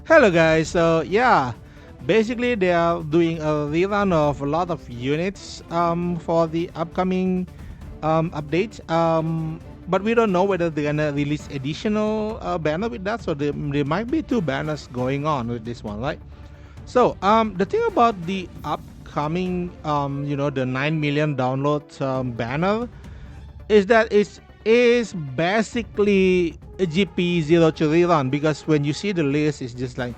Hello guys, so yeah, basically they are doing a rerun of a lot of units for the upcoming updates. But we don't know whether they're gonna release additional banner with that, so there might be two banners going on with this one, right? So the thing about the upcoming the 9 million downloads banner is that it is basically a GP03 run, because when you see the list, it's just like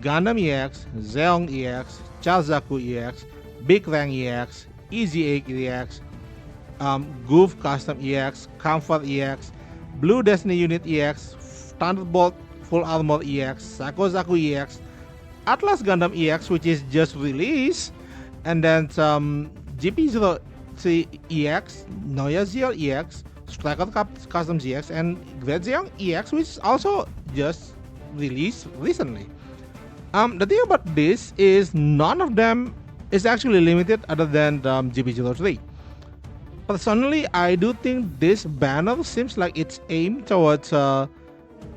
Gundam EX, Zeong EX, Chazaku EX, Big Bang EX, Easy 8 EX, Goof Custom EX, Comfort EX, Blue Destiny Unit EX, Thunderbolt Full Armor EX, Sakozaku EX, Atlas Gundam EX, which is just released, and then some GP03 EX, Noya Zero EX, Striker Customs EX, and Gredzeong EX, which is also just released recently. The thing about this is none of them is actually limited other than GP03. Personally, I do think this banner seems like it's aimed towards a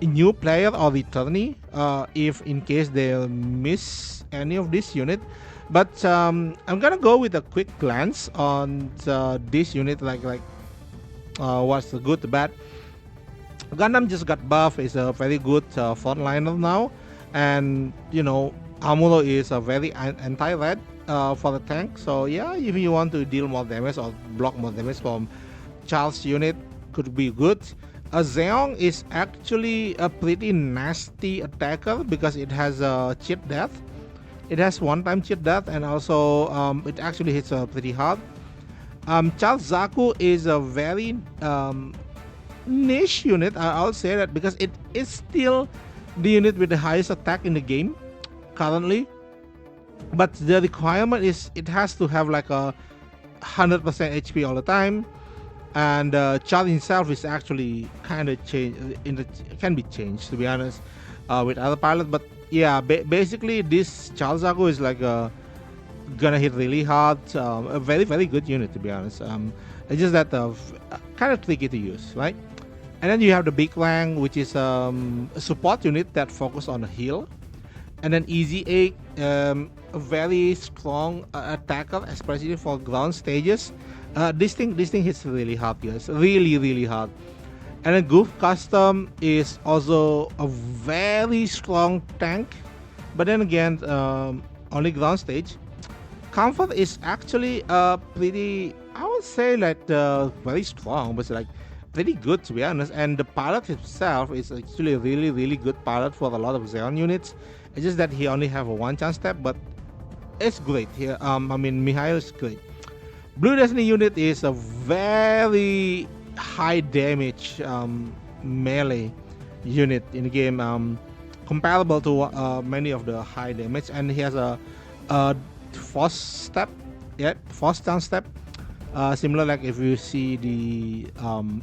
new player or returnee, if in case they miss any of this unit. But I'm gonna go with a quick glance on this unit, like what's the good, the bad. Gundam just got buff, is a very good frontliner now, and Amuro is a very anti-red for the tank. So yeah, if you want to deal more damage or block more damage from Charles' unit, could be good. Zeong is actually a pretty nasty attacker because it has a cheat death. It has one-time cheat death, and also it actually hits pretty hard. Charles Zaku is a very niche unit. I'll say that because it is still the unit with the highest attack in the game currently, but the requirement is it has to have like a 100% HP all the time, and Charles himself is actually kind of can be changed, to be honest, with other pilots. But yeah, basically this Charles Zaku is like gonna hit really hard. A very very good unit, to be honest. It's just that kind of tricky to use, right? And then you have the Big Wang, which is a support unit that focus on the heal. And then Easy 8, a very strong attacker, especially for ground stages. This thing hits really hard, guys. Really, really hard. And then Goof Custom is also a very strong tank, but then again, only ground stage. Comfort is actually pretty, I would say, like very strong, but like pretty good, to be honest. And the pilot himself is actually a really, really good pilot for a lot of Xeon units. It's just that he only have a one chance step, but it's great here. Mihail is great. Blue Destiny unit is a very high damage melee unit in the game, comparable to many of the high damage, and he has a force step, force down step, similar like if you see the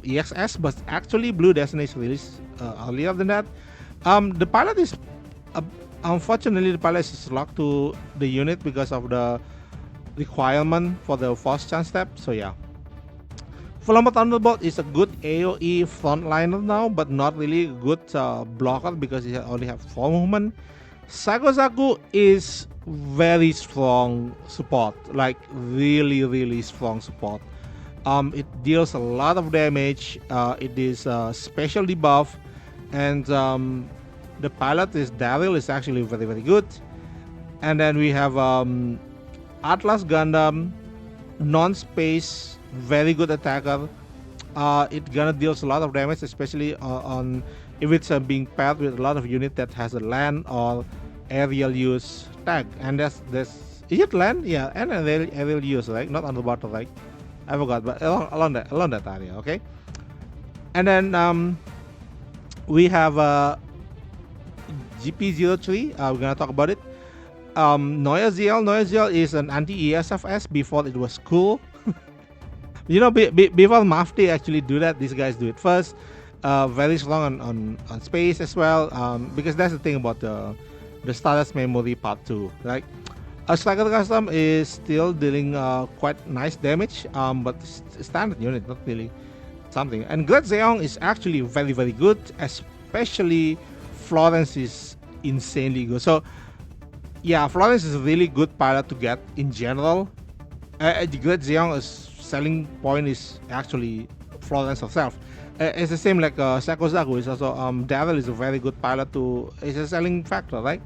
EXS, but actually Blue Destiny is released earlier than that. The pilot is unfortunately the pilot is locked to the unit because of the requirement for the force chance step. So yeah, Flamma Thunderbolt is a good AoE frontliner now, but not really a good blocker because he only have 4 movement. Sakozaku is very strong support, like really, really strong support. It deals a lot of damage. It is special debuff, and the pilot is Daryl is actually very, very good. And then we have Atlas Gundam, non-space, very good attacker. It gonna deals a lot of damage, especially on if it's being paired with a lot of unit that has a land or aerial use tag. And there's is it land? Yeah, and aerial use, right? Not on the bottom, right? I forgot, but along that area, okay. And then we have GP03. We're gonna talk about it. Noya Zero is an anti-ESFS before it was cool. Before Mafti actually do that, these guys do it first. Very strong on space as well, because that's the thing about the Stardust Memory Part 2, right? A Striker Custom is still dealing quite nice damage, but standard unit, not really something. And Gredzeong is actually very, very good, especially Florence is insanely good. So yeah, Florence is a really good pilot to get in general. The Great Zeong's selling point is actually Florence herself. It's the same like Sakozaku is also Daryl is a very good pilot to. It's a selling factor, right?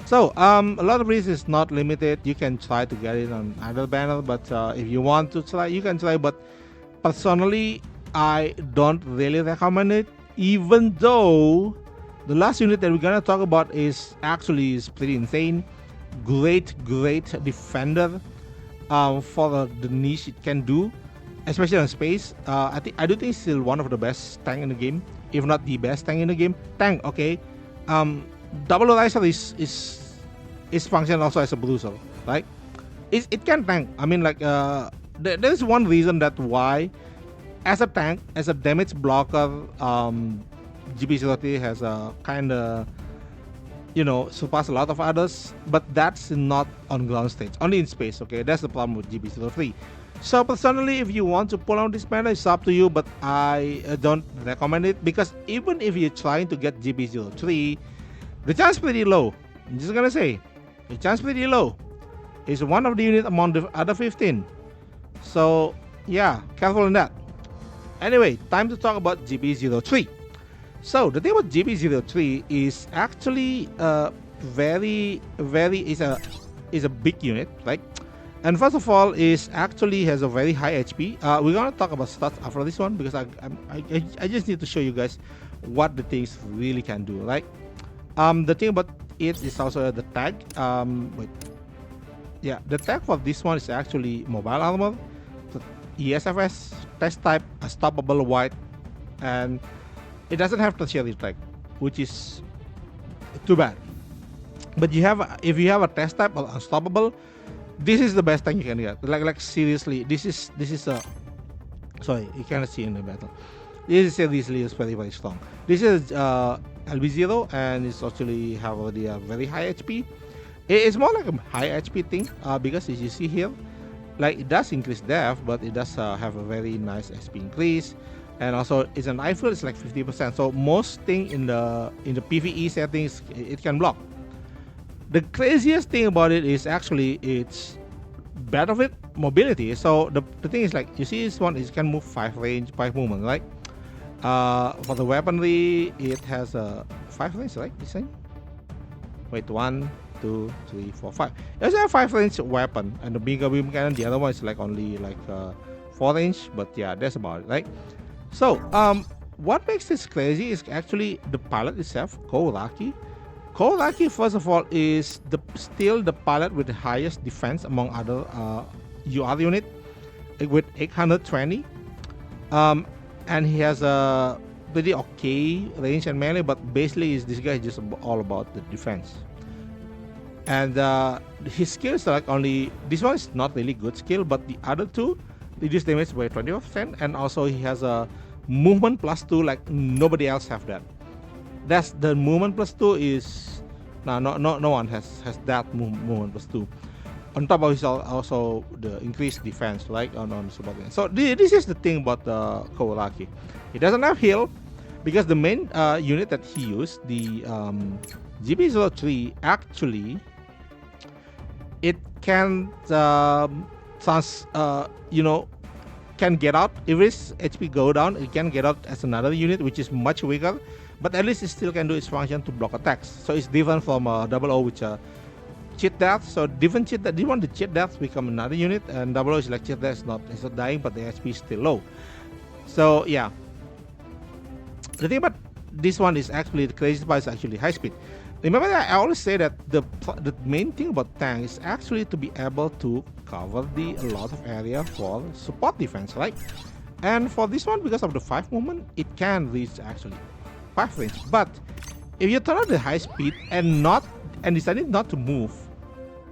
So a lot of reasons is not limited. You can try to get it on other banner, but if you want to try, you can try. But personally, I don't really recommend it. Even though the last unit that we're gonna talk about is pretty insane. Great defender for the niche it can do, especially on space. I do think it's still one of the best tank in the game, if not the best tank in the game. Tank, okay. Double Riser is function also as a bruiser, right? It can tank. I mean, like there's one reason that why, as a tank, as a damage blocker, GP03 has a kind of surpass a lot of others, but that's not on ground stage, only in space. Okay, that's the problem with GP03. So personally, if you want to pull out this banner, it's up to you, but I don't recommend it, because even if you're trying to get GP03, the chance pretty low. I'm just gonna say, the chance pretty low. It's one of the unit among the other 15. So yeah, careful on that. Anyway, time to talk about GP03. So the thing about GP03 is actually very is a big unit, right? And first of all, is actually has a very high HP. We're gonna talk about stats after this one, because I just need to show you guys what the things really can do, right? The thing about it is also the tag. The tag for this one is actually mobile armor, ESFS, test type, unstoppable white, and it doesn't have tertiary tag, which is too bad. But if you have a test type or unstoppable, this is the best thing you can get. Like seriously, this is a sorry, you cannot see in the battle. This is seriously is very strong. This is LB0, and it's actually have already a very high HP. It's more like a high HP thing, because as you see here, like it does increase depth, but it does have a very nice SP increase, and also it's an rifle. It's like 50%. So most thing in the PVE settings, it can block. The craziest thing about it is actually it's better with mobility. So the thing is, like, you see this one, it can move 5 range, 5 movement, right? For the weaponry, it has a 5 range, right? This thing. Wait, 1, 2, 3, 4, 5. It's a 5 range weapon, and the bigger beam cannon, the other one is like only like 4 range. But yeah, that's about it, right? So what makes this crazy is actually the pilot itself, Kouraki. Kouraki, first of all, is still the pilot with the highest defense among other UR unit, with 820. And he has a pretty okay range and melee, but basically this guy is just all about the defense. And his skills are like only, this one is not really good skill, but the other two reduce damage by 20%, and also he has a movement +2, like nobody else have that. That's the movement +2 is no one has that movement +2. On top of it, also the increased defense, like on support. So this is the thing about the Kouraki. He doesn't have heal, because the main unit that he used, the GP03, actually it can can get out. If his HP go down, it can get out as another unit, which is much weaker, but at least it still can do its function to block attacks. So it's different from 00, which cheat death. So different cheat death. You want the cheat death become another unit, and 00 is like cheat death, it's not dying, but the HP is still low. So yeah, the thing about this one is actually the crazy part is actually high speed. Remember that I always say that the main thing about tank is actually to be able to cover a lot of area for support defense, right? And for this one, because of the 5 movement, it can reach actually 5 range. But if you turn on the high speed and decided not to move,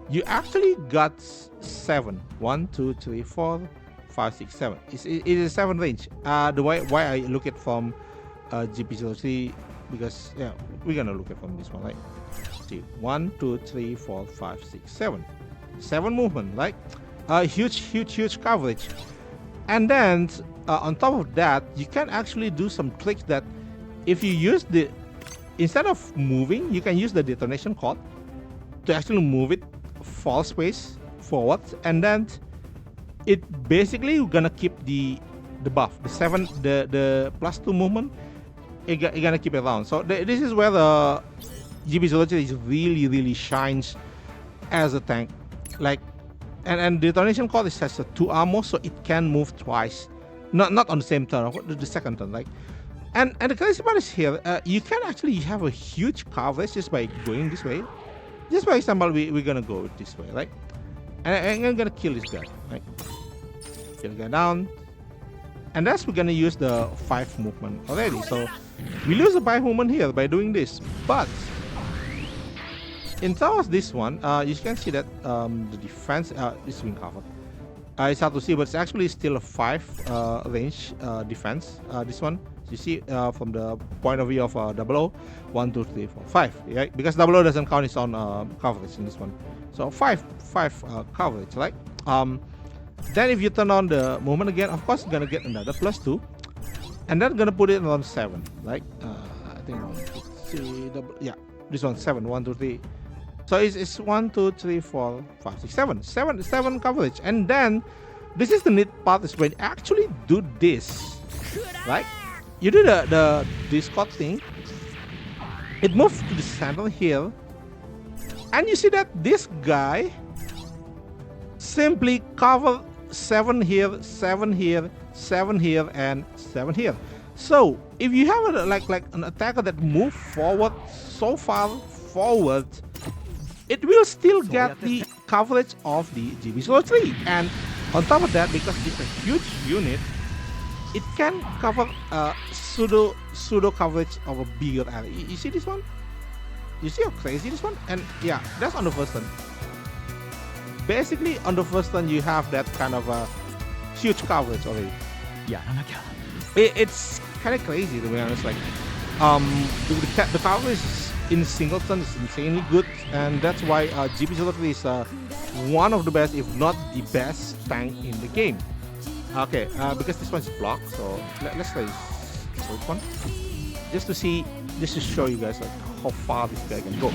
you actually got 7. 1, 2, 3, 4, 5, 6, 7. It is 7 range. The why I look at from GP03, because yeah, we're gonna look at from this one, right? See, 1, 2, 3, 4, 5, 6, 7. 7 movement, right? Huge coverage. And then on top of that, you can actually do some tricks that if you use the instead of moving, you can use the detonation code to actually move it 4 space forward, and then it basically gonna keep the buff, the +2 movement. It gonna keep it around. So this is where the GP03 really shines as a tank. Like, and detonation code has a 2 armor, so it can move twice, not on the same turn, the second turn, like. And the crazy part is here, you can actually have a huge coverage just by going this way. Just for example, we're gonna go this way, right? And I'm gonna kill this guy, right? Kill the guy down. And that's we're gonna use the 5 movement already. So we lose the 5 movement here by doing this. But in terms of this one, you can see that the defense is being covered. It's hard to see, but it's actually still a 5 range defense. This one, you see from the point of view of 00, 1, 2, 3, 4, 5, right? Because 00 doesn't count its own coverage in this one. So 5 coverage, right? Then if you turn on the movement again, of course, you're gonna get another +2, and then gonna put it on 7, right? I think 1, 2, 3, yeah, this one 7, 1, 2, 3. So it's 1, 2, 3, 4, 5, 6, 7. 7 coverage. And then this is the neat part, is when you actually do this, right? You do the Discord thing. It moves to the center here, and you see that this guy simply cover 7 here, 7 here, 7 here, and 7 here. So if you have like an attacker that move forward so far forward, it will still get the coverage of the GP03. And on top of that, because it's a huge unit, it can cover pseudo coverage of a bigger area. You see this one? You see how crazy this one? And yeah, that's on the first turn. Basically, on the first turn, you have that kind of a huge coverage already. Yeah, it's kind of crazy, to be honest. Like, the coverage in single turn is insanely good, and that's why GP03 is one of the best, if not the best, tank in the game. Okay, because this one's blocked, so let's try this one, just to show you guys like how far this guy can go.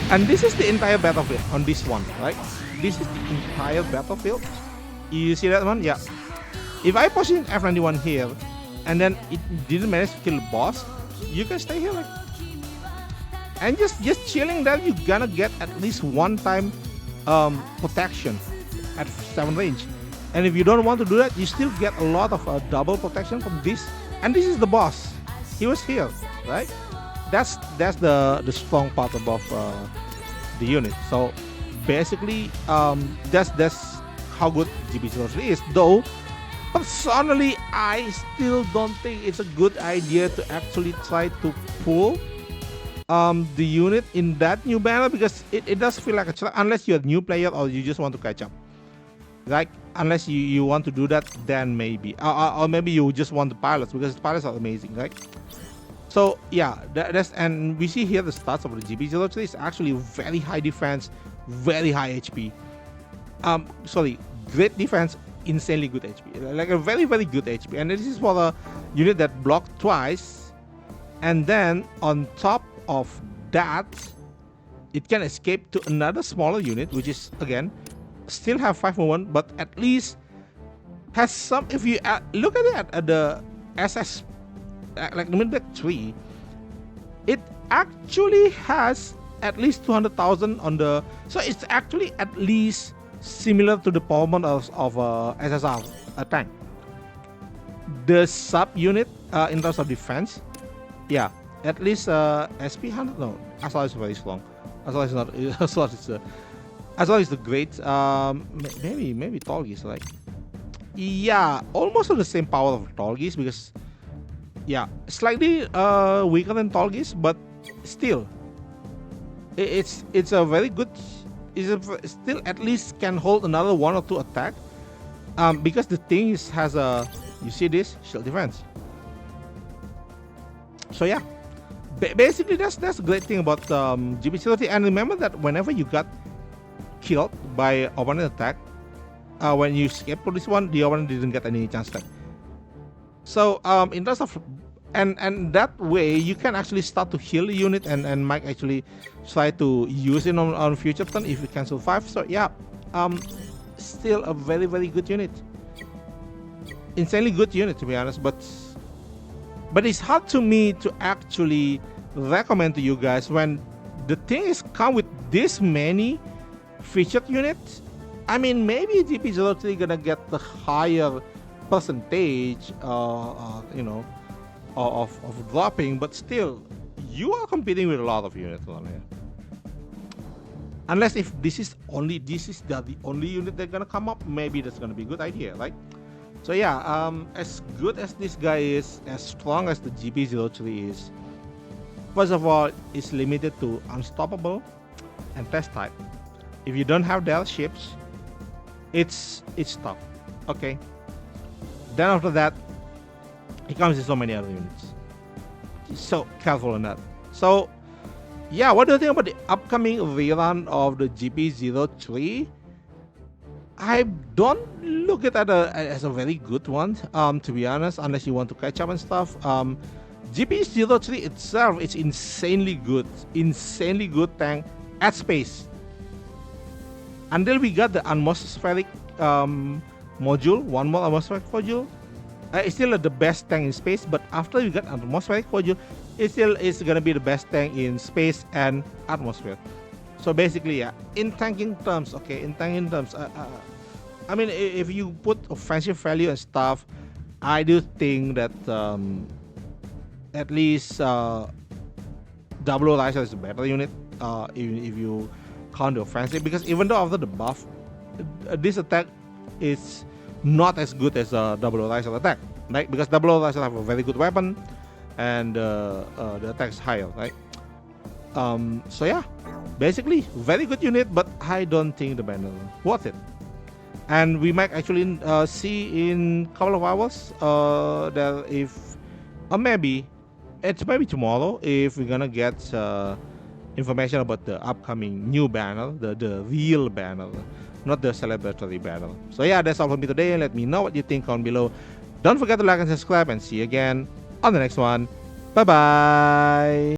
And this is the entire battlefield on this one, right? This is the entire battlefield. You see that one? Yeah. If I position F91 here, and then it didn't manage to kill the boss, you can stay here, like, and just chilling there. You're gonna get at least 1 time protection at 7 range. And if you don't want to do that, you still get a lot of double protection from this. And this is the boss. He was here, right? That's the strong part above the unit. So basically, that's how good GP03 is. Though personally, I still don't think it's a good idea to actually try to pull the unit in that new banner, because it does feel like a challenge, unless you're a new player or you just want to catch up. Like, unless you want to do that, then maybe, or maybe you just want the pilots, because the pilots are amazing, right? So yeah, that's, and we see here the stats of the GP03 is actually very high defense, very high HP. Great defense, insanely good HP, like a very good HP. And this is for a unit that blocked twice, and then on top of that, it can escape to another smaller unit, which is again still have 5 movement, but at least has some. If you look at it at the SS, like the mid-deck 3, it actually has at least 200,000 on the. So it's actually at least similar to the performance of SSR tank. The sub unit in terms of defense, yeah, at least SP 100. No, Assault is very strong. Assault is not. Assault is the great. Maybe Tolgis, like, yeah, almost on the same power of Tolgis, because yeah, slightly weaker than Tolgis, but still, it's a very good. Still at least can hold another 1 or 2 attack, because the thing has a, you see this, shield defense. So yeah, basically that's the great thing about GP03. And remember that whenever you got killed by opponent attack, when you escape for this one, the opponent didn't get any chance attack. So in terms of and that way you can actually start to heal the unit and might actually try to use it on future turn if you can survive. So yeah, still a very good unit, insanely good unit to be honest. But it's hard to me to actually recommend to you guys when the thing is come with this many featured units. I mean, maybe GP03 gonna get the higher percentage, of dropping, but still, you are competing with a lot of units on here. Unless if this is the only unit they're gonna come up, maybe that's gonna be a good idea, right? So yeah, as good as this guy is, as strong as the GP03 is, first of all, it's limited to unstoppable and test type. If you don't have their ships, it's tough. Okay. Then after that, it comes with so many other units. So careful on that. So yeah, what do you think about the upcoming rerun of the GP03? I don't look at it as a very good one, to be honest, unless you want to catch up and stuff. GP03 itself is insanely good tank at space. Until we got the atmospheric module, one more atmospheric module, it's still the best tank in space. But after we got atmospheric module, it still is gonna be the best tank in space and atmosphere. So basically, yeah, in tanking terms, I mean, if you put offensive value and stuff, I do think that at least Double Riser is a better unit if you count the offensive, because even though after the buff, this attack is not as good as a Double Riser attack, right? Because Double Riser have a very good weapon and the attack is higher, right? So yeah, basically very good unit, but I don't think the banner worth it. And we might actually see in a couple of hours that if, or maybe tomorrow, if we're gonna get information about the upcoming new banner, the real banner, not the celebratory banner. So yeah, that's all for me today. Let me know what you think down below. Don't forget to like and subscribe, and see you again on the next one. Bye bye.